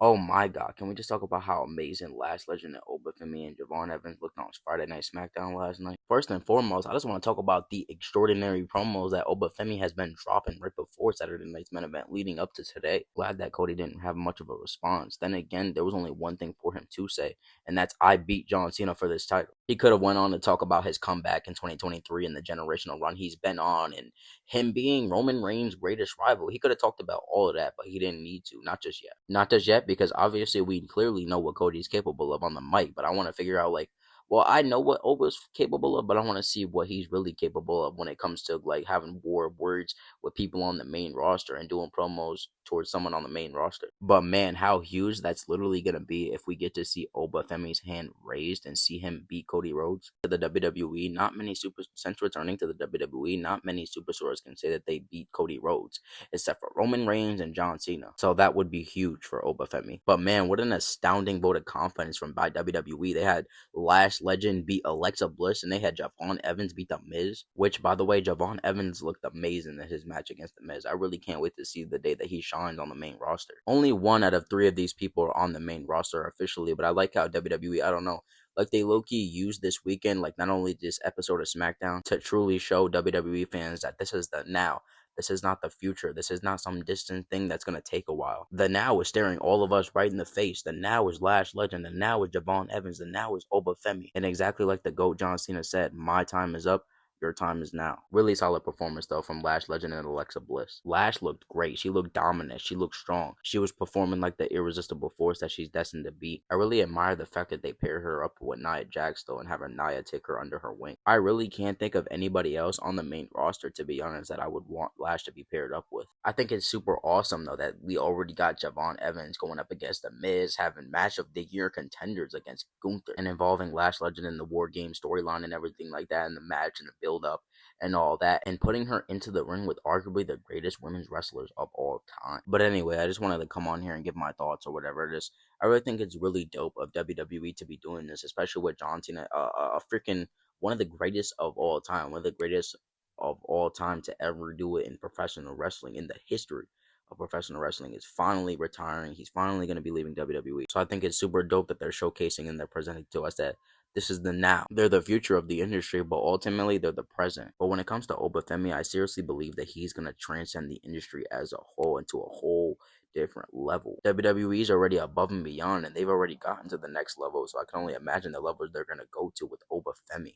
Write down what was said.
Oh my God, can we just talk about how amazing Lash Legend and Femi and Javon Evans looked on Friday Night SmackDown last night? First and foremost, I just want to talk about the extraordinary promos that Femi has been dropping right before Saturday Night's main event leading up to today. Glad that Cody didn't have much of a response. Then again, there was only one thing for him to say, and that's I beat John Cena for this title. He could have went on to talk about his comeback in 2023 and the generational run he's been on and him being Roman Reigns' greatest rival. He could have talked about all of that, but he didn't need to. Not just yet. Not just yet, because obviously we clearly know what Cody's capable of on the mic, but I want to figure out, like, well, I know what Oga's capable of, but I want to see what he's really capable of when it comes to like having war of words with people on the main roster and doing promos towards someone on the main roster. But man, how huge that's literally gonna be if we get to see Oba Femi's hand raised and see him beat Cody Rhodes to the WWE. Not many super since returning to the WWE, not many superstars can say that they beat Cody Rhodes except for Roman Reigns and John Cena. So that would be huge for Oba Femi. But man, what an astounding vote of confidence from by WWE. They had Lash Legend beat Alexa Bliss, and they had Javon Evans beat The Miz, which, by the way, Javon Evans looked amazing in his match against The Miz. I really can't wait to see the day that he shines on the main roster. Only one out of three of these people are on the main roster officially, but I like how WWE, I don't know, like they low-key used this weekend, like not only this episode of SmackDown, to truly show WWE fans that this is the now. This is not the future. This is not some distant thing that's going to take a while. The now is staring all of us right in the face. The now is Lash Legend. The now is Javon Evans. The now is Oba Femi. And exactly like the GOAT John Cena said, my time is up. Your time is now. Really solid performance though from Lash Legend and Alexa Bliss. Lash looked great. She looked dominant. She looked strong. She was performing like the irresistible force that she's destined to be. I really admire the fact that they paired her up with Nia Jax though and have her Nia take her under her wing. I really can't think of anybody else on the main roster, to be honest, that I would want Lash to be paired up with. I think it's super awesome though that we already got Javon Evans going up against The Miz, having match of the year contenders against Gunther, and involving Lash Legend in the War Game storyline and everything like that, and the match and the build up and all that, and putting her into the ring with arguably the greatest women's wrestlers of all time. But anyway, I just wanted to come on here and give my thoughts or whatever. I really think it's really dope of WWE to be doing this, especially with John Cena, a freaking one of the greatest of all time, one of the greatest of all time to ever do it in professional wrestling in the history of professional wrestling is finally retiring. He's finally going to be leaving WWE. So I think it's super dope that they're showcasing and they're presenting to us that this is the now. They're the future of the industry, but ultimately they're the present. But when it comes to Obafemi, I seriously believe that he's going to transcend the industry as a whole into a whole different level. WWE is already above and beyond, and they've already gotten to the next level. So I can only imagine the levels they're going to go to with Obafemi.